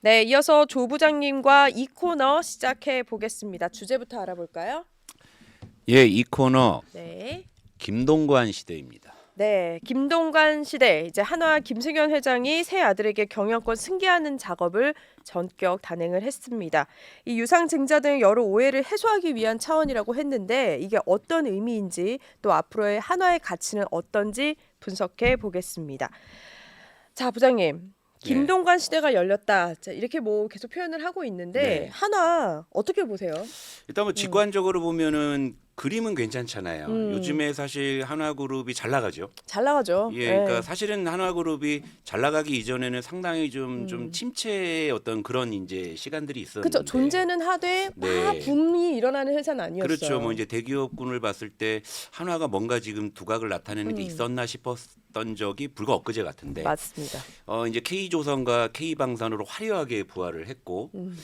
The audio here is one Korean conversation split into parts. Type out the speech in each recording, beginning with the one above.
네, 이어서 조 부장님과 이 코너 시작해 보겠습니다. 주제부터 알아볼까요? 예, 이 코너 네. 김동관 시대입니다. 네, 김동관 시대 이제 한화 김승현 회장이 새 아들에게 경영권 승계하는 작업을 전격 단행을 했습니다. 이 유상 증자 등 여러 오해를 해소하기 위한 차원이라고 했는데 이게 어떤 의미인지 또 앞으로의 한화의 가치는 어떤지 분석해 보겠습니다. 자, 부장님. 네, 김동관 시대가 열렸다. 자, 이렇게 뭐 계속 표현을 하고 있는데 네. 한화 어떻게 보세요? 일단 뭐 음. 직관적으로 보면은 그림은 괜찮잖아요. 음. 요즘에 사실 한화그룹이 잘 나가죠. 잘 나가죠. 예, 그러니까 예. 사실은 한화그룹이 잘 나가기 이전에는 상당히 좀 음. 침체의 어떤 그런 이제 시간들이 그쵸. 있었는데, 존재는 하되 막 네. 붐이 일어나는 회사는 그렇죠. 뭐 아니었어요. 이제 대기업군을 봤을 때 한화가 뭔가 지금 두각을 나타내는 게 음. 있었나 싶었던 적이 불과 엊그제 같은데, 맞습니다. 이제 K조선과 K방산으로 화려하게 부활을 했고, 음.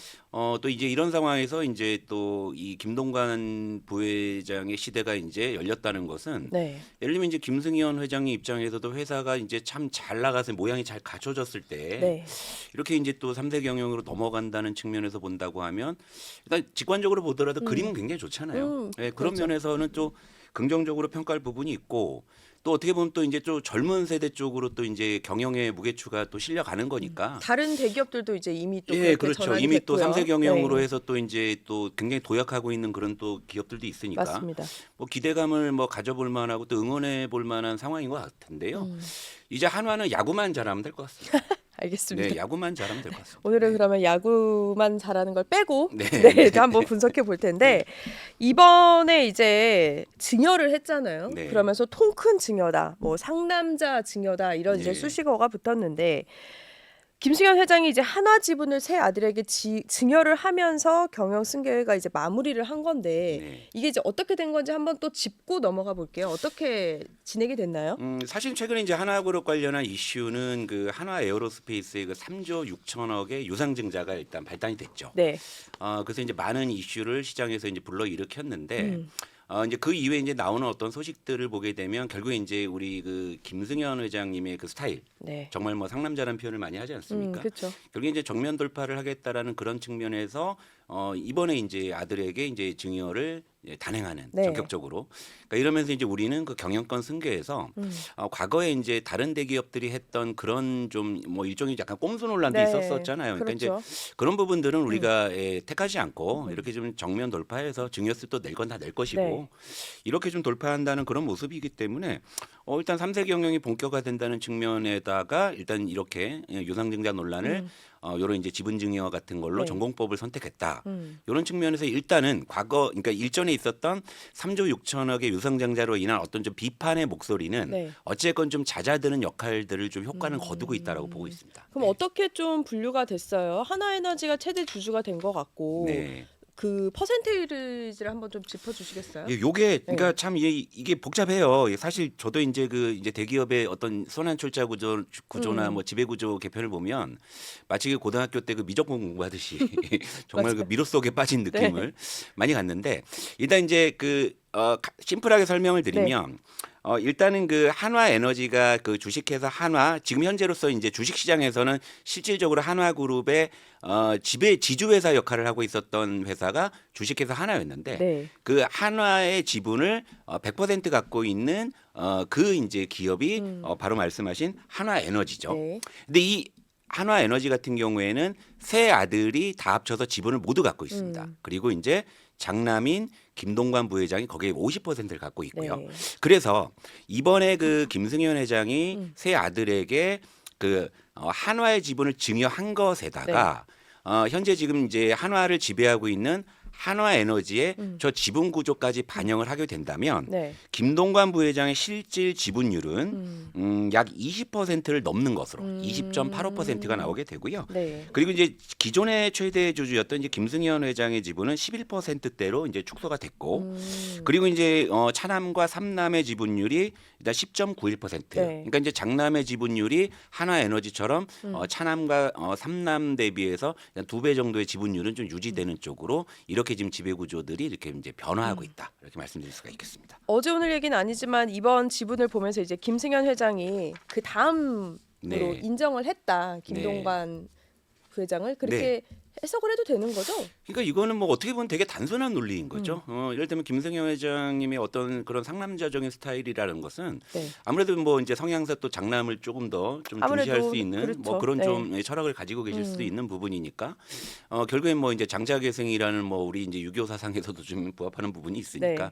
또 이제 이런 상황에서 이제 또 이 김동관 부회장의 시대가 이제 열렸다는 것은 네. 예를 들면 이제 김승현 회장의 입장에서도 회사가 이제 참 잘 나가서 모양이 잘 갖춰졌을 때 네. 이렇게 이제 또 3세 경영으로 넘어간다는 측면에서 본다고 하면 일단 직관적으로 보더라도 음. 그림은 굉장히 좋잖아요. 예, 그런 그렇죠. 면에서는 또 긍정적으로 평가할 부분이 있고 또 어떻게 보면 또 이제 좀 젊은 세대 쪽으로 또 이제 경영의 무게추가 또 실려가는 거니까 다른 대기업들도 이제 이미 또 예, 그렇게 그렇죠. 전환이 이미 또 3세 됐고요. 경영으로 네. 해서 또 이제 또 굉장히 도약하고 있는 그런 또 기업들도 있으니까 맞습니다. 뭐 기대감을 뭐 가져볼 만하고 또 응원해 볼 만한 상황인 것 같은데요. 음. 이제 한화는 야구만 잘하면 될 것 같습니다. 알겠습니다. 네, 야구만 잘하면 될 것 같습니다. 오늘은 그러면 야구만 잘하는 걸 빼고 네, 네, 네, 또 한번 분석해 볼 텐데 네, 이번에 이제 증여를 했잖아요. 네, 그러면서 통 큰 증여다, 뭐 상남자 증여다 이런 이제 네, 수식어가 붙었는데 김승현 회장이 이제 한화 지분을 새 아들에게 증여를 하면서 경영 승계가 이제 마무리를 한 건데 네. 이게 이제 어떻게 된 건지 한번 또 짚고 넘어가 볼게요. 어떻게 진행이 됐나요? 사실 최근에 이제 한화그룹 관련한 이슈는 그 한화 에어로스페이스의 그 3조 6천억의 유상증자가 일단 발단이 됐죠. 네. 그래서 이제 많은 이슈를 시장에서 이제 불러 일으켰는데 음. 이제 그 이후에 이제 나오는 어떤 소식들을 보게 되면 결국에 이제 우리 그 김승현 회장님의 그 스타일 네. 정말 뭐 상남자라는 표현을 많이 하지 않습니까? 그렇죠. 결국에 이제 정면 돌파를 하겠다라는 그런 측면에서 이번에 이제 아들에게 이제 증여를 이제 단행하는 네. 전격적으로 그러니까 이러면서 이제 우리는 그 경영권 승계에서 과거에 이제 다른 대기업들이 했던 그런 좀 뭐 일종의 약간 꼼수 논란도 네. 있었었잖아요. 그러니까 이제 그렇죠. 그런 부분들은 우리가 택하지 않고 이렇게 좀 정면 돌파해서 증여세 또 낼 건 다 낼 네. 것이고 이렇게 좀 돌파한다는 그런 모습이기 때문에 일단 3세 경영이 본격화된다는 측면에다가 일단 이렇게 유상증자 논란을 요런 이제 지분 증여 같은 걸로 네. 전공법을 선택했다. 음. 이런 측면에서 일단은 과거 그러니까 일전에 있었던 3조 6천억의 유상증자로 인한 어떤 좀 비판의 목소리는 네. 어찌됐건 좀 잦아드는 역할들을 좀 효과는 거두고 있다라고 보고 있습니다. 그럼 네. 어떻게 좀 분류가 됐어요? 하나에너지가 최대 주주가 된 것 같고 네. 그 퍼센테이지를 한번 좀 짚어주시겠어요? 요게 그러니까 네. 참 이게 복잡해요. 사실 저도 이제 그 이제 대기업의 어떤 선한 출자 구조나 음. 뭐 지배 구조 개편을 보면 마치 그 고등학교 때 그 미적분 공부하듯이 정말 그 맞아요. 미로 속에 빠진 네. 느낌을 많이 갔는데 일단 이제 그 심플하게 설명을 네. 드리면 일단은 그 한화에너지가 그 주식회사 한화 지금 현재로서 이제 주식 시장에서는 실질적으로 한화그룹의 지배 지주회사 역할을 하고 있었던 회사가 주식회사 한화였는데 네. 그 한화의 지분을 100% 갖고 있는 그 이제 기업이 바로 말씀하신 한화에너지죠. 네. 근데 이 한화에너지 같은 경우에는 세 아들이 다 합쳐서 지분을 모두 갖고 있습니다. 음. 그리고 이제 장남인 김동관 부회장이 거기에 50%를 갖고 있고요. 네. 그래서 이번에 그 김승현 회장이 음. 세 아들에게 그 한화의 지분을 증여한 네. 것에다가 현재 지금 이제 한화를 지배하고 있는 한화에너지의 저 지분 구조까지 반영을 하게 된다면 네. 김동관 부회장의 실질 지분율은 약 20%를 넘는 것으로 음. 20.85%가 나오게 되고요. 네. 그리고 이제 기존의 최대 주주였던 이제 김승현 회장의 지분은 11%대로 이제 축소가 됐고 그리고 이제 차남과 삼남의 지분율이 일단 10.91%. 네. 그러니까 이제 장남의 지분율이 한화에너지처럼 차남과 삼남 대비해서 두 배 정도의 지분율은 좀 유지되는 쪽으로 이렇게 지금 지배 구조들이 이렇게 이제 변화하고 있다. 이렇게 말씀드릴 수가 있겠습니다. 어제 오늘 얘기는 아니지만 이번 지분을 보면서 이제 김승현 회장이 그 다음으로 네. 인정을 했다. 네. 김동관 부회장을 그렇게 해석을 해도 되는 거죠? 그러니까 이거는 뭐 어떻게 보면 되게 단순한 논리인 거죠. 예를 들면 김승현 회장님의 어떤 그런 상남자적인 스타일이라는 것은 네. 아무래도 뭐 이제 성향상 또 장남을 조금 더 좀 아무래도 중시할 수 있는 그렇죠. 뭐 그런 네. 좀 철학을 가지고 계실 수도 있는 부분이니까 결국엔 뭐 이제 장자계승이라는 뭐 우리 이제 유교 사상에서도 좀 부합하는 부분이 있으니까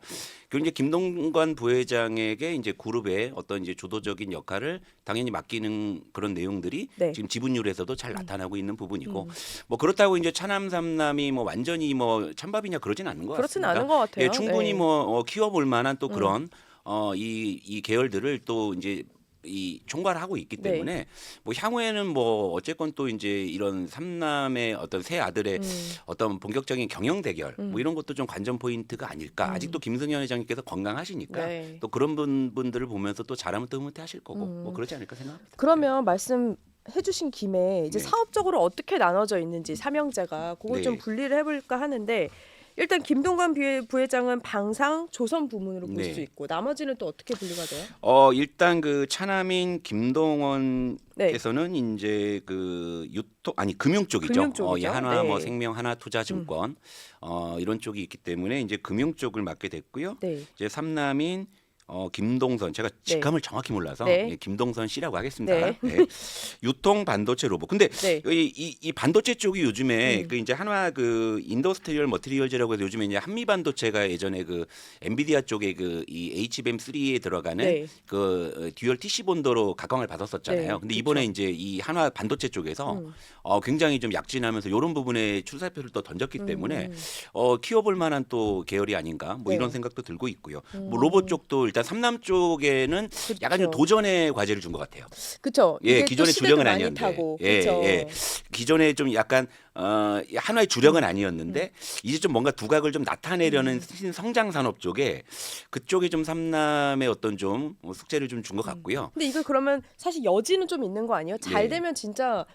그리고 이제 김동관 부회장에게 이제 그룹의 어떤 이제 주도적인 역할을 당연히 맡기는 그런 내용들이 네. 지금 지분율에서도 잘 나타나고 있는 부분이고 뭐 그렇다고 이제 차남 삼남이 뭐 완전히 뭐 찬밥이냐 그러진 않는 것 그렇진 같습니다. 않은 것 같아요. 예, 충분히 네. 뭐 키워볼 만한 또 그런 이 계열들을 또 이제 이 총괄하고 있기 네. 때문에 뭐 향후에는 뭐 어쨌건 또 이제 이런 삼남의 어떤 세 아들의 어떤 본격적인 경영 대결 뭐 이런 것도 좀 관전 포인트가 아닐까. 아직도 김승현 회장님께서 건강하시니까 네. 또 그런 분들을 보면서 또 잘하면 또 흐뭇해하실 거고 뭐 그러지 않을까 생각합니다. 그러면 말씀해주신 김에 이제 네. 사업적으로 어떻게 나눠져 있는지 삼형제가 그걸 네. 좀 분리를 해볼까 하는데 일단 김동관 부회장은 방상 조선 부문으로 볼 네. 수 있고 나머지는 또 어떻게 분리가 돼요? 일단 그 차남인 김동원 네. 께서는 이제 그 유통 아니 금융 쪽이죠. 금융 쪽이죠. 예, 한화 네. 뭐 생명 하나 투자증권 이런 쪽이 있기 때문에 이제 금융 쪽을 맡게 됐고요. 네. 이제 삼남인 김동선 제가 직함을 정확히 몰라서 네. 예, 김동선 씨라고 하겠습니다. 네. 네. 유통 반도체 로봇. 근데 네. 이 반도체 쪽이 요즘에 그 이제 한화 그 인더스트리얼 머티리얼즈라고 해서 요즘에 이제 한미 반도체가 예전에 그 엔비디아 쪽에 그 이 HBM3에 들어가는 네. 그 듀얼 TC 본더로 각광을 받았었잖아요. 네, 근데 이번에 이제 이 한화 반도체 쪽에서 굉장히 좀 약진하면서 이런 부분에 출사표를 또 던졌기 때문에 키워볼 만한 또 계열이 아닌가 뭐 네. 이런 생각도 들고 있고요. 뭐 로봇 쪽도 일단 삼남 쪽에는 약간 좀 도전의 과제를 준 것 같아요. 그렇죠. 예, 이게 기존의 또 시대도 주력은 많이 아니었는데, 타고, 예, 그렇죠. 예, 기존에 좀 약간 하나의 주력은 아니었는데 이제 좀 뭔가 두각을 좀 나타내려는 신성장 산업 쪽에 그쪽에 좀 삼남의 어떤 좀 숙제를 좀 준 것 같고요. 근데 이거 그러면 사실 여지는 좀 있는 거 아니에요? 잘 네. 되면 진짜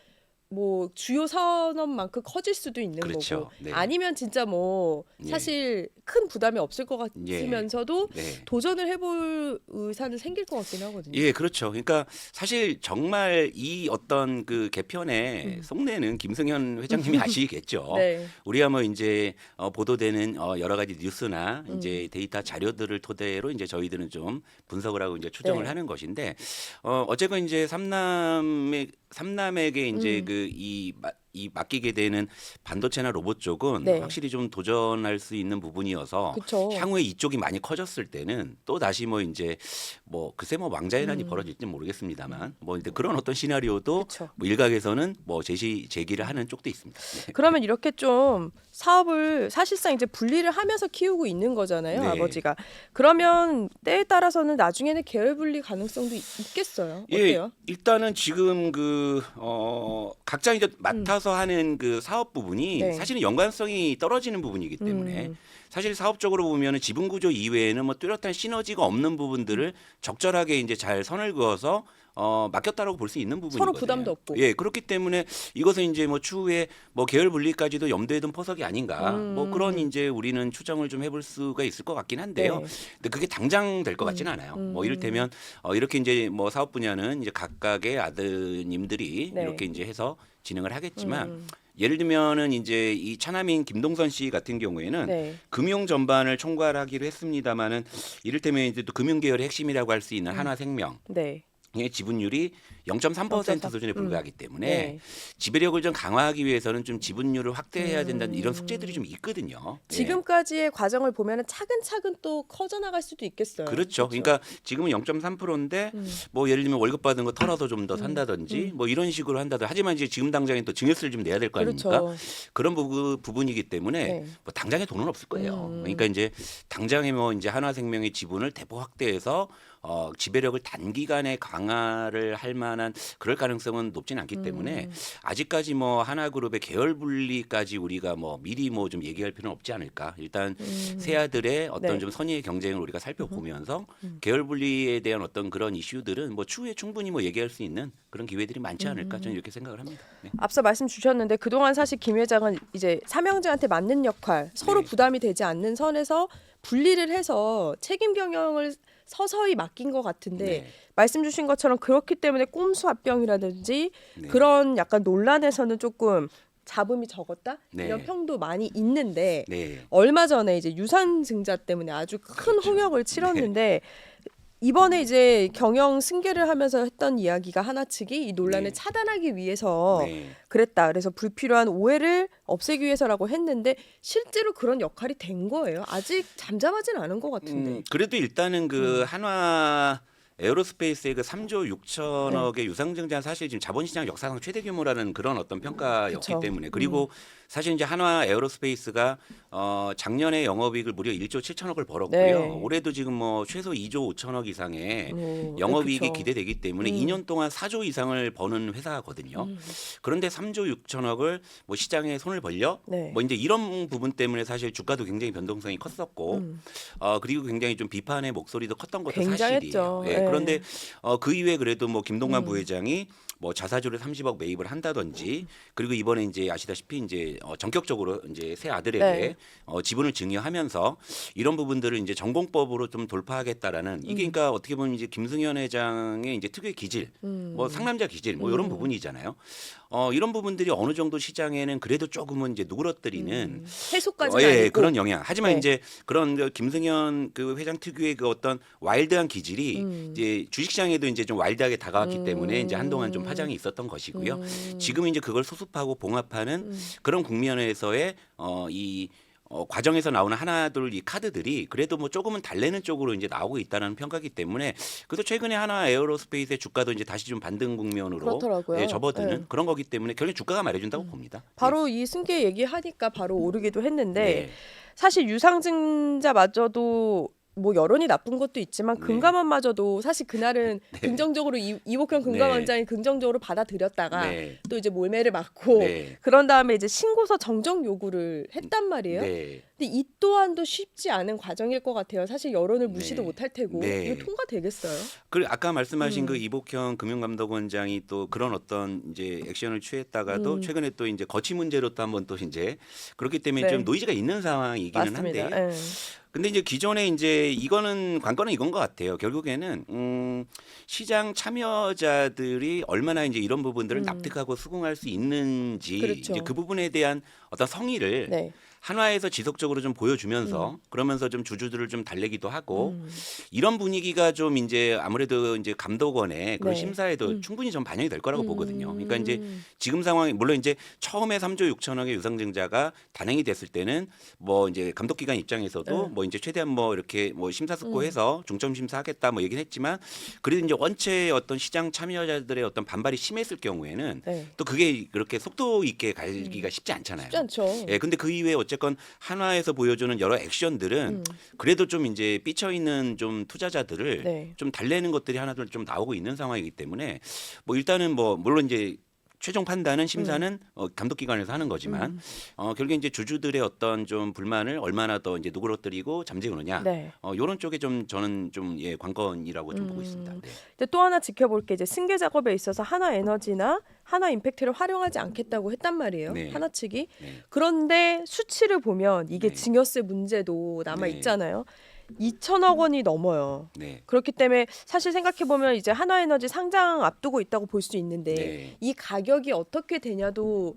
뭐 주요 산업만큼 커질 수도 있는 그렇죠. 거고 네. 아니면 진짜 뭐 예. 사실 큰 부담이 없을 것 같으면서도 네. 도전을 해볼 의사는 생길 것 같긴 하거든요. 예, 그렇죠. 그러니까 사실 정말 이 어떤 그 개편의 속내는 김승현 회장님이 아시겠죠. 네. 우리가 뭐 이제 보도되는 여러 가지 뉴스나 이제 데이터 자료들을 토대로 이제 저희들은 좀 분석을 하고 이제 추정을 네. 하는 것인데 어쨌건 이제 삼남에게 이제 그 이 맡기게 되는 반도체나 로봇 쪽은 네. 확실히 좀 도전할 수 있는 부분이어서 그쵸. 향후에 이쪽이 많이 커졌을 때는 또 다시 뭐 이제 뭐 글쎄 뭐 왕자의 난이 벌어질지 모르겠습니다만 뭐 이제 그런 어떤 시나리오도 그쵸. 뭐 일각에서는 뭐 제기를 하는 쪽도 있습니다. 네. 그러면 이렇게 좀 사업을 사실상 이제 분리를 하면서 키우고 있는 거잖아요, 네. 아버지가. 그러면 때에 따라서는 나중에는 계열 분리 가능성도 있겠어요. 어때요? 예, 일단은 지금 각자 이제 맡아서 하는 그 사업 부분이 네. 사실은 연관성이 떨어지는 부분이기 때문에 사실 사업적으로 보면은 지분 구조 이외에는 뭐 뚜렷한 시너지가 없는 부분들을 적절하게 이제 잘 선을 그어서 맡겼다라고 볼 수 있는 부분이거든요. 서로 부담도 없고. 예, 그렇기 때문에 이것은 이제 뭐 추후에 뭐 계열 분리까지도 염두에 둔 포석이 아닌가. 뭐 그런 이제 우리는 추정을 좀 해볼 수가 있을 것 같긴 한데요. 네. 근데 그게 당장 될 것 같지는 않아요. 뭐 이를테면 이렇게 이제 뭐 사업 분야는 이제 각각의 아드님들이 네. 이렇게 이제 해서 진행을 하겠지만 예를 들면은 이제 이 차남인 김동선 씨 같은 경우에는 네. 금융 전반을 총괄하기로 했습니다마는 이를테면 이제 또 금융 계열의 핵심이라고 할 수 있는 하나생명 네. 의 지분율이 0.3% 0.3. 수준에 불과하기 때문에 네. 지배력을 좀 강화하기 위해서는 좀 지분율을 확대해야 된다는 이런 숙제들이 좀 있거든요. 예. 지금까지의 과정을 보면 차근차근 또 커져나갈 수도 있겠어요. 그렇죠. 그러니까 지금은 0.3%인데 뭐 예를 들면 월급 받은 거 털어서 좀 더 산다든지 뭐 이런 식으로 한다든지 하지만 이제 지금 당장에 또 증여세를 좀 내야 될 거 아닙니까? 그렇죠. 그런 부분이기 때문에 네. 뭐 당장에 돈은 없을 거예요. 그러니까 이제 당장에 뭐 이제 한화생명의 지분을 대폭 확대해서 지배력을 단기간에 강화를 할 만한 그럴 가능성은 높진 않기 때문에 아직까지 뭐 하나그룹의 계열 분리까지 우리가 뭐 미리 뭐 좀 얘기할 필요는 없지 않을까. 일단 세 아들의 어떤 네. 좀 선의의 경쟁을 우리가 살펴보면서 계열 분리에 대한 어떤 그런 이슈들은 뭐 추후에 충분히 뭐 얘기할 수 있는 그런 기회들이 많지 않을까 저는 이렇게 생각을 합니다. 네. 앞서 말씀 주셨는데 그동안 사실 김 회장은 이제 삼형제한테 맞는 역할, 서로 네. 부담이 되지 않는 선에서 분리를 해서 책임 경영을 서서히 맡긴 것 같은데 네. 말씀 주신 것처럼 그렇기 때문에 꼼수 합병이라든지 네. 그런 약간 논란에서는 조금 잡음이 적었다 네. 이런 평도 많이 있는데 네. 얼마 전에 이제 유산증자 때문에 아주 큰 그렇죠. 홍역을 치렀는데 이번에 이제 경영 승계를 하면서 했던 이야기가 하나 측이 이 논란을 네. 차단하기 위해서 네. 그랬다. 그래서 불필요한 오해를 없애기 위해서라고 했는데 실제로 그런 역할이 된 거예요. 아직 잠잠하진 않은 것 같은데. 그래도 일단은 그 한화 에어로스페이스의 그 3조 네. 6천억의 유상증자는 사실 지금 자본시장 역사상 최대 규모라는 그런 어떤 평가였기 그쵸. 때문에 그리고 사실 이제 한화 에어로스페이스가 작년에 영업이익을 무려 1조 7천억을 벌었고요. 네. 올해도 지금 뭐 최소 2조 5천억 이상의 네, 영업이익이 그쵸. 기대되기 때문에 2년 동안 4조 이상을 버는 회사거든요. 그런데 3조 6천억을 뭐 시장에 손을 벌려 네. 뭐 이제 이런 부분 때문에 사실 주가도 굉장히 변동성이 컸었고 그리고 굉장히 좀 비판의 목소리도 컸던 것도 굉장했죠. 사실이에요. 예, 네. 그런데 그 이후에 그래도 뭐 김동관 부회장이 뭐 자사주를 30억 매입을 한다든지 그리고 이번에 이제 아시다시피 이제 전격적으로 이제 새 아들에게 네. 지분을 증여하면서 이런 부분들을 이제 전공법으로 좀 돌파하겠다라는 이게 그러니까 어떻게 보면 이제 김승현 회장의 이제 특유의 기질, 뭐 상남자 기질 뭐 이런 부분이잖아요. 이런 부분들이 어느 정도 시장에는 그래도 조금은 이제 누그러뜨리는 해소까지는 예, 아니고 그런 영향. 하지만 네. 이제 그런 그 김승현 그 회장 특유의 그 어떤 와일드한 기질이 이제 주식시장에도 이제 좀 와일드하게 다가왔기 때문에 이제 한동안 좀 파장이 있었던 것이고요. 지금 이제 그걸 수습하고 봉합하는 그런 국면에서의 이 과정에서 나오는 하나둘 이 카드들이 그래도 뭐 조금은 달래는 쪽으로 이제 나오고 있다는 평가기 때문에 그래도 최근에 하나 에어로스페이스의 주가도 이제 다시 좀 반등 국면으로 그렇더라고요. 예, 접어드는 네. 그런 거기 때문에 결국 주가가 말해준다고 봅니다. 바로 이 승계 얘기하니까 바로 오르기도 했는데 네. 사실 유상증자마저도 뭐 여론이 나쁜 것도 있지만 네. 금감원마저도 사실 그날은 긍정적으로 이복현 금감원장이 긍정적으로 받아들였다가 네. 또 이제 몰매를 맞고 네. 그런 다음에 이제 신고서 정정 요구를 했단 말이에요. 네. 근데 이 또한도 쉽지 않은 과정일 것 같아요. 사실 여론을 무시도 네. 못할 테고 네. 이거 통과되겠어요? 그리고 아까 말씀하신 그 이복현 금융감독원장이 또 그런 어떤 이제 액션을 취했다가도 최근에 또 이제 거취 문제로 또 한번 또 이제 그렇기 때문에 네. 좀 노이즈가 있는 상황이기는 맞습니다. 한데 예. 근데 이제 기존에 이제 이거는 관건은 이건 것 같아요. 결국에는 시장 참여자들이 얼마나 이제 이런 부분들을 납득하고 수긍할 수 있는지 그렇죠. 이제 그 부분에 대한 어떤 성의를 네. 한화에서 지속적으로 좀 보여주면서 그러면서 좀 주주들을 좀 달래기도 하고 이런 분위기가 좀 이제 아무래도 이제 감독원의 그런 네. 심사에도 충분히 좀 반영이 될 거라고 보거든요. 그러니까 이제 지금 상황이 물론 이제 처음에 3조 6천억의 유상증자가 단행이 됐을 때는 뭐 이제 감독기관 입장에서도 네. 뭐 이제 최대한 뭐 이렇게 뭐 심사숙고해서 중점 심사하겠다 뭐 얘기는 했지만 그래도 이제 원체 어떤 시장 참여자들의 어떤 반발이 심했을 경우에는 네. 또 그게 그렇게 속도 있게 가기가 쉽지 않잖아요. 쉽지 않죠. 예, 근데 그 이후에 어쨌건 한화에서 보여주는 여러 액션들은 그래도 좀 이제 삐쳐 있는 좀 투자자들을 네. 좀 달래는 것들이 하나둘 좀 나오고 있는 상황이기 때문에 뭐 일단은 뭐 물론 이제 최종 판단은 심사는 감독기관에서 하는 거지만 결국에 이제 주주들의 어떤 좀 불만을 얼마나 더 이제 누그러뜨리고 잠재우느냐 네. 이런 쪽에 좀 저는 좀 예, 관건이라고 좀 보고 있습니다. 네. 근데 또 하나 지켜볼 게 이제 승계 작업에 있어서 하나에너지나 하나임팩트를 활용하지 않겠다고 했단 말이에요. 네. 하나 측이. 네. 그런데 수치를 보면 이게 네. 증여세 문제도 남아 네. 있잖아요. 2천억 원이 넘어요. 네. 그렇기 때문에 사실 생각해 보면 이제 하나에너지 상장 앞두고 있다고 볼 수 있는데 네. 이 가격이 어떻게 되냐도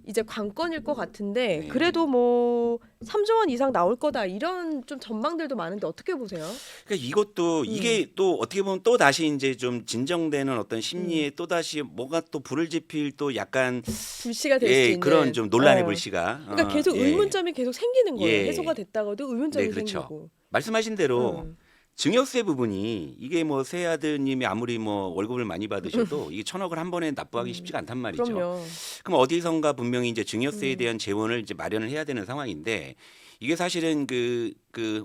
이제 관건일 것 같은데 네. 그래도 뭐 3조 원 이상 나올 거다 이런 좀 전망들도 많은데 어떻게 보세요? 그러니까 이것도 이게 또 어떻게 보면 또 다시 이제 좀 진정되는 어떤 심리에 또 다시 뭐가 또 불을 지필 또 약간 불씨가 될 수 예 있는 그런 좀 논란의 예. 불씨가 그러니까 계속 예. 의문점이 계속 생기는 거예요. 예. 해소가 됐다가도 의문점이 네, 그렇죠. 생기고. 말씀하신 대로 음. 증여세 부분이 이게 뭐 새 아드님이 아무리 뭐 월급을 많이 받으셔도 이게 1,000억을 한 번에 납부하기 쉽지가 않단 말이죠. 그럼요. 그럼 어디선가 분명히 이제 증여세에 대한 재원을 이제 마련을 해야 되는 상황인데 이게 사실은 그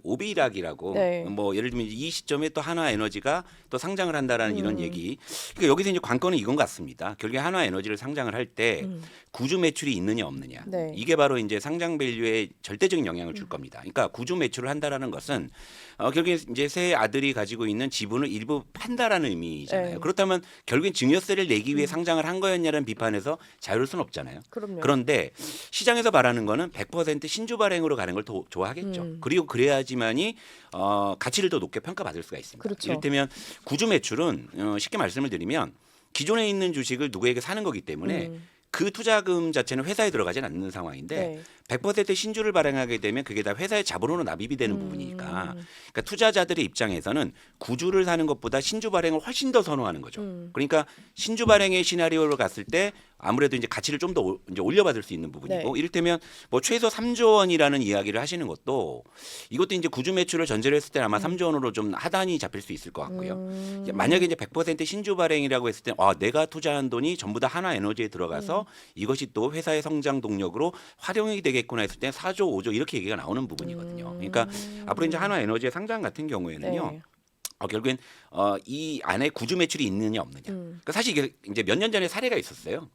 오비락이라고 네. 뭐 예를 들면 이 시점에 또 한화에너지가 또 상장을 한다라는 이런 얘기. 그러니까 여기서 이제 관건은 이건 같습니다. 결국에 한화에너지를 상장을 할 때 구주 매출이 있느냐 없느냐. 네. 이게 바로 이제 상장 밸류에 절대적인 영향을 줄 겁니다. 그러니까 구주 매출을 한다라는 것은 결국에 이제 새 세 아들이 가지고 있는 지분을 일부 판다라는 의미잖아요. 네. 그렇다면 결국엔 증여세를 내기 위해 상장을 한 거였냐는 비판에서 자유로울 수는 없잖아요. 그럼요. 그런데 시장에서 바라는 거는 100% 신주 발행으로 가는 걸 더 좋아하겠죠. 그리고 그래야지만이 가치를 더 높게 평가받을 수가 있습니다. 그렇죠. 이를테면 구주 매출은 쉽게 말씀을 드리면 기존에 있는 주식을 누구에게 사는 거기 때문에 그 투자금 자체는 회사에 들어가진 않는 상황인데 네. 100% 신주를 발행하게 되면 그게 다 회사의 자본으로 납입이 되는 부분이니까 그러니까 투자자들의 입장에서는 구주를 사는 것보다 신주 발행을 훨씬 더 선호하는 거죠. 그러니까 신주 발행의 시나리오로 갔을 때 아무래도 이제 가치를 좀 더 이제 올려받을 수 있는 부분이고 네. 이를테면 뭐 최소 3조 원이라는 이야기를 하시는 것도 이것도 이제 구주 매출을 전제로 했을 때 아마 3조 원으로 좀 하단이 잡힐 수 있을 것 같고요. 만약에 이제 100% 신주 발행이라고 했을 때 내가 투자한 돈이 전부 다 하나에너지에 들어가서 이것이 또 회사의 성장 동력으로 활용이 되겠구나 했을 때 4조, 5조 이렇게 얘기가 나오는 부분이거든요. 그러니까 앞으로 이제 하나에너지의 상장 같은 경우에는요. 네. 결국엔 이 안에 구주 매출이 있느냐 없느냐. 그러니까 사실 이게 이제 몇 년 전에 사례가 있었어요.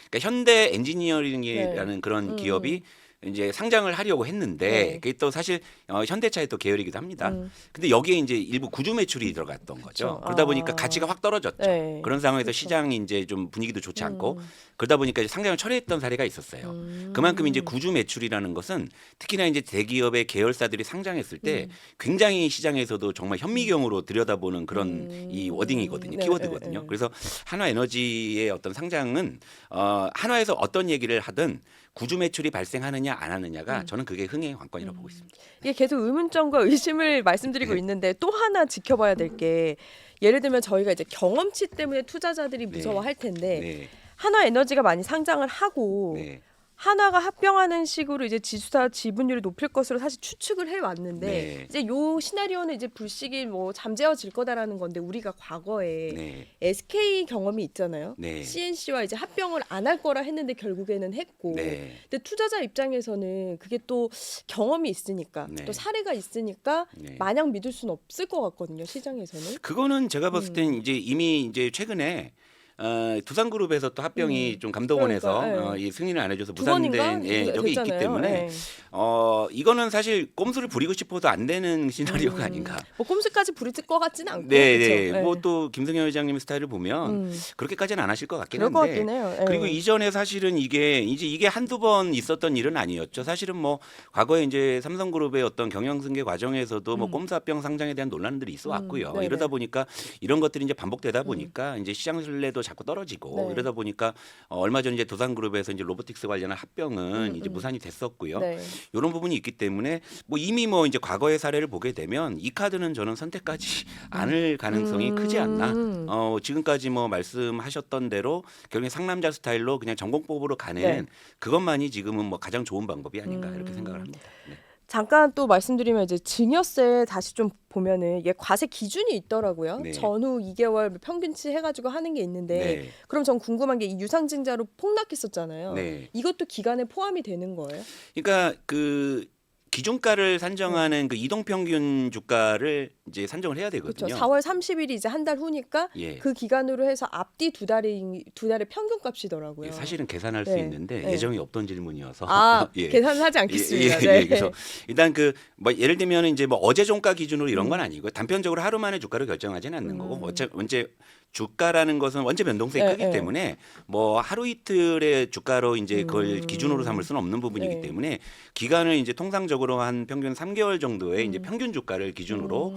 그러니까 현대 엔지니어링이라는 그런 기업이 이제 상장을 하려고 했는데 네. 그게 또 사실 현대차의 또 계열이기도 합니다. 근데 여기에 이제 일부 구주 매출이 들어갔던 거죠. 그렇죠. 그러다 보니까 가치가 확 떨어졌죠. 네. 그런 상황에서 그렇죠. 시장이 이제 좀 분위기도 좋지 않고 그러다 보니까 이제 상장을 철회했던 사례가 있었어요. 그만큼 이제 구주 매출이라는 것은 특히나 이제 대기업의 계열사들이 상장했을 때 굉장히 시장에서도 정말 현미경으로 들여다보는 그런 이 워딩이거든요. 네, 키워드거든요. 네, 네. 그래서 한화에너지의 어떤 상장은 한화에서 어떤 얘기를 하든 구주 매출이 발생하느냐 안 하느냐가 저는 그게 흥행 관건이라고 보고 있습니다. 이게 계속 의문점과 의심을 말씀드리고 네. 있는데 또 하나 지켜봐야 될 게 예를 들면 저희가 이제 경험치 때문에 투자자들이 네. 무서워할 텐데 네. 한화에너지가 많이 상장을 하고 네. 하나가 합병하는 식으로 이제 지수사 지분율이 높을 것으로 사실 추측을 해 왔는데 네. 이제 요 시나리오는 이제 불식이 뭐 잠재워질 거다라는 건데 우리가 과거에 네. SK 경험이 있잖아요. 네. CNC와 이제 합병을 안 할 거라 했는데 결국에는 했고. 네. 근데 투자자 입장에서는 그게 또 경험이 있으니까 네. 또 사례가 있으니까 네. 마냥 믿을 수는 없을 것 같거든요. 시장에서는. 그거는 제가 봤을 땐 이제 이미 이제 최근에 두산그룹에서 또 합병이 좀 감독원에서 그러니까, 이 승인을 안 해줘서 두 번인가 무산된 적이 있기 됐잖아요. 때문에 네. 이거는 사실 꼼수를 부리고 싶어도 안 되는 시나리오가 아닌가. 뭐 꼼수까지 부릴 것 같지는 않고. 네, 그렇죠? 네. 뭐 또 김승현 회장님 스타일을 보면 그렇게까지는 안 하실 것 같긴 그럴 것 한데. 같긴 해요. 네. 그리고 이전에 사실은 이게 한두 번 있었던 일은 아니었죠. 사실은 뭐 과거에 이제 삼성그룹의 어떤 경영 승계 과정에서도 뭐 꼼수 합병 상장에 대한 논란들이 있어 왔고요. 네네. 이러다 보니까 이런 것들이 이제 반복되다 보니까 이제 시장 신뢰도 자꾸 떨어지고 네. 이러다 보니까 얼마 전 이제 두산그룹에서 이제 로보틱스 관련한 합병은 이제 무산이 됐었고요. 네. 이런 부분이 있기 때문에 뭐 이미 뭐 이제 과거의 사례를 보게 되면 이 카드는 저는 선택하지 않을 가능성이 크지 않나. 지금까지 뭐 말씀하셨던 대로 결국에 상남자 스타일로 그냥 전공법으로 가는 네. 그것만이 지금은 뭐 가장 좋은 방법이 아닌가 이렇게 생각을 합니다. 네. 잠깐 또 말씀드리면 이제 증여세 다시 좀 보면은 이게 과세 기준이 있더라고요. 네. 전후 2개월 평균치 해가지고 하는 게 있는데 네. 그럼 전 궁금한 게 이 유상증자로 폭락했었잖아요. 네. 이것도 기간에 포함이 되는 거예요? 그러니까 그 기준가를 산정하는 그 이동평균 주가를 이제 산정을 해야 그렇죠. 되거든요. 4월 30일이 이제 한 달 후니까 예. 그 기간으로 해서 앞뒤 두 달의 평균값이더라고요. 예, 사실은 계산할 수 네. 있는데 네. 예정이 없던 질문이어서 예. 계산을 하지 않겠습니다. 네. 그래서 일단 그 뭐 예를 들면 이제 뭐 어제 종가 기준으로 이런 건 아니고 단편적으로 하루 만에 주가를 결정하지는 않는 거고 언제 주가라는 것은 원재 변동성이 네, 크기 네. 때문에 뭐 하루 이틀의 주가로 이제 그걸 기준으로 삼을 수는 없는 부분이기 네. 때문에 기간을 이제 통상적으로 한 평균 3개월 정도의 이제 평균 주가를 기준으로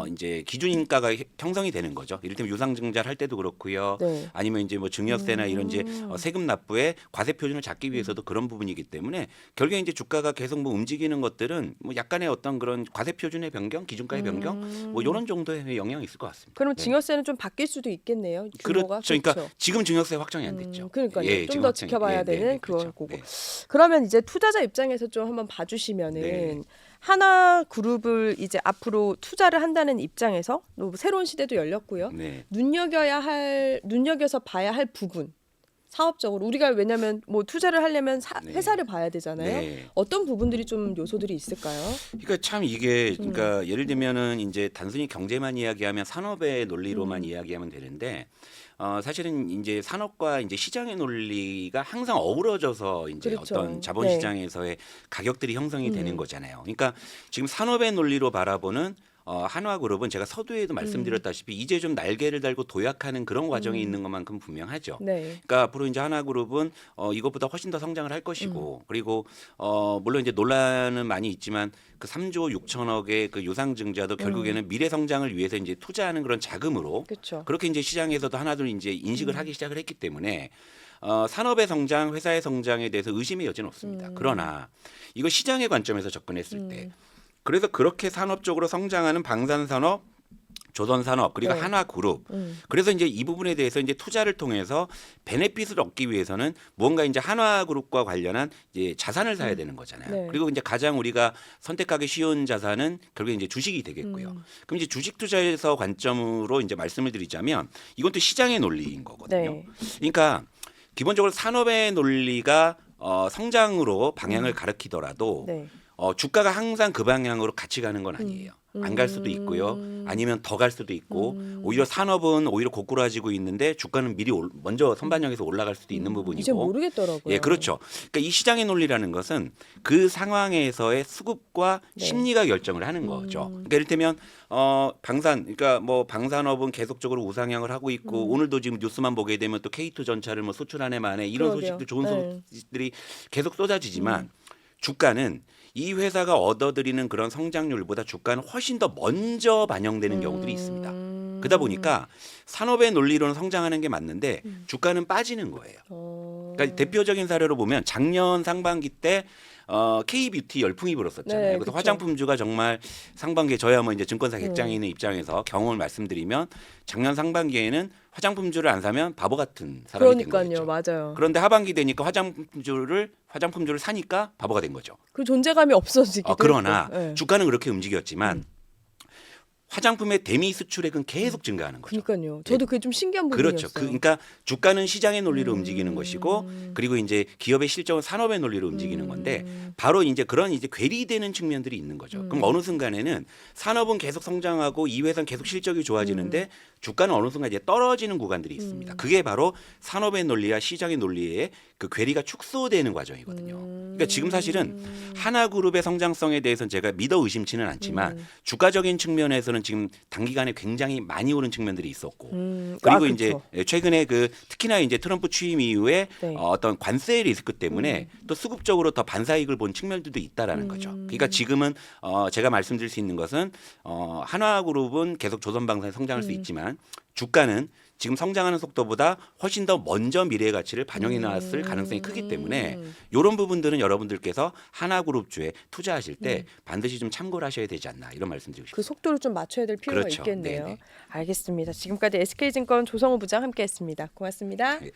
이제 기준인가가 형성이 되는 거죠. 이를테면 유상증자를 할 때도 그렇고요. 네. 아니면 이제 뭐 증여세나 이런 이제 세금 납부의 과세 표준을 잡기 위해서도 그런 부분이기 때문에 결국에 이제 주가가 계속 뭐 움직이는 것들은 뭐 약간의 어떤 그런 과세 표준의 변경, 기준가의 변경 뭐 이런 정도의 영향이 있을 것 같습니다. 그럼 네. 증여세는 좀 바뀔 수도 있겠네요. 규모가. 그렇죠. 그러니까 지금 증여세 확정이 안 됐죠. 그러니까요. 예, 좀 지금 더 확정이- 지켜봐야 예, 되는 그렇죠. 그거고. 네. 그러면 이제 투자자 입장에서 좀 한번 봐주시면은 네. 하나그룹을 이제 앞으로 투자를 한다는 입장에서 또 새로운 시대도 열렸고요. 네. 눈여겨서 봐야 할 부분. 사업적으로 우리가 왜냐하면 뭐 투자를 하려면 네. 회사를 봐야 되잖아요. 네. 어떤 부분들이 좀 요소들이 있을까요? 그러니까 참 이게 그러니까 예를 들면은 이제 단순히 경제만 이야기하면 산업의 논리로만 이야기하면 되는데 사실은 이제 산업과 이제 시장의 논리가 항상 어우러져서 이제 그렇죠. 어떤 자본 시장에서의 가격들이 형성이 되는 거잖아요. 그러니까 지금 산업의 논리로 바라보는 한화그룹은 제가 서두에도 말씀드렸다시피 이제 좀 날개를 달고 도약하는 그런 과정이 있는 것만큼 분명하죠. 네. 그러니까 앞으로 이제 한화그룹은 이것보다 훨씬 더 성장을 할 것이고 그리고 물론 이제 논란은 많이 있지만 그 3조 6천억의 그 유상증자도 결국에는 미래 성장을 위해서 이제 투자하는 그런 자금으로 그렇죠. 그렇게 이제 시장에서도 하나둘 이제 인식을 하기 시작을 했기 때문에 산업의 성장, 회사의 성장에 대해서 의심의 여지는 없습니다. 그러나 이거 시장의 관점에서 접근했을 때 그래서 그렇게 산업적으로 성장하는 방산산업, 조선산업 그리고 네. 한화그룹 그래서 이제 이 부분에 대해서 이제 투자를 통해서 베네핏을 얻기 위해서는 무언가 이제 한화그룹과 관련한 이제 자산을 사야 되는 거잖아요. 네. 그리고 이제 가장 우리가 선택하기 쉬운 자산은 결국에 이제 주식이 되겠고요. 그럼 이제 주식 투자에서 관점으로 이제 말씀을 드리자면 이건 또 시장의 논리인 거거든요. 네. 그러니까 기본적으로 산업의 논리가 성장으로 방향을 가리키더라도 네. 주가가 항상 그 방향으로 같이 가는 건 아니에요. 안 갈 수도 있고요. 아니면 더 갈 수도 있고 오히려 산업은 오히려 고꾸라지고 있는데 주가는 미리 먼저 선반영해서 올라갈 수도 있는 부분이고. 이제 모르겠더라고요. 예, 그렇죠. 그러니까 이 시장의 논리라는 것은 그 상황에서의 수급과 네. 심리가 결정을 하는 거죠. 그러니까 이를테면 그러니까 뭐 방산업은 계속적으로 우상향을 하고 있고 오늘도 지금 뉴스만 보게 되면 또 K2 전차를 뭐 수출 한 해 만에 이런 그러게요. 소식들 좋은 네. 소식들이 계속 쏟아지지만 주가는 이 회사가 얻어들이는 그런 성장률보다 주가는 훨씬 더 먼저 반영되는 경우들이 있습니다. 그러다 보니까 산업의 논리로는 성장하는 게 맞는데 주가는 빠지는 거예요. 그러니까 대표적인 사례로 보면 작년 상반기 때 K뷰티 열풍이 불었었잖아요. 네, 그래서 그쵸. 화장품주가 정말 상반기에 저야 뭐 이제 증권사 객장에 있는 입장에서 경험을 말씀드리면 작년 상반기에는 화장품주를 안 사면 바보 같은 사람이 된 그러니까요. 거죠. 맞아요. 그런데 하반기 되니까 화장품주를 사니까 바보가 된 거죠. 그 존재감이 없어지기도 그러나 했고. 네. 주가는 그렇게 움직였지만 화장품의 대미 수출액은 계속 증가하는 거죠. 그러니까요. 저도 그게 좀 신기한 부분이었어요. 그렇죠. 그러니까 주가는 시장의 논리로 움직이는 것이고 그리고 이제 기업의 실적은 산업의 논리로 움직이는 건데 바로 이제 그런 이제 괴리되는 측면들이 있는 거죠. 그럼 어느 순간에는 산업은 계속 성장하고 이 회사는 계속 실적이 좋아지는데 주가는 어느 순간 이제 떨어지는 구간들이 있습니다. 그게 바로 산업의 논리와 시장의 논리의 그 괴리가 축소되는 과정이거든요. 그러니까 지금 사실은 하나그룹의 성장성에 대해서는 제가 믿어 의심치는 않지만 주가적인 측면에서는 지금 단기간에 굉장히 많이 오른 측면들이 있었고 그리고 이제 그렇죠. 최근에 그 특히나 이제 트럼프 취임 이후에 네. 어떤 관세 리스크 때문에 또 수급적으로 더 반사이익을 본 측면들도 있다라는 거죠. 그러니까 지금은 제가 말씀드릴 수 있는 것은 한화그룹은 계속 조선방산에 성장할 수 있지만 주가는 지금 성장하는 속도보다 훨씬 더 먼저 미래의 가치를 반영해 놨을 가능성이 크기 때문에 이런 부분들은 여러분들께서 하나그룹주에 투자하실 때 반드시 좀 참고를 하셔야 되지 않나 이런 말씀드리고 싶습니다. 그 속도를 좀 맞춰야 될 필요가 그렇죠. 있겠네요. 네네. 알겠습니다. 지금까지 SK증권 조성우 부장 함께했습니다. 고맙습니다. 네.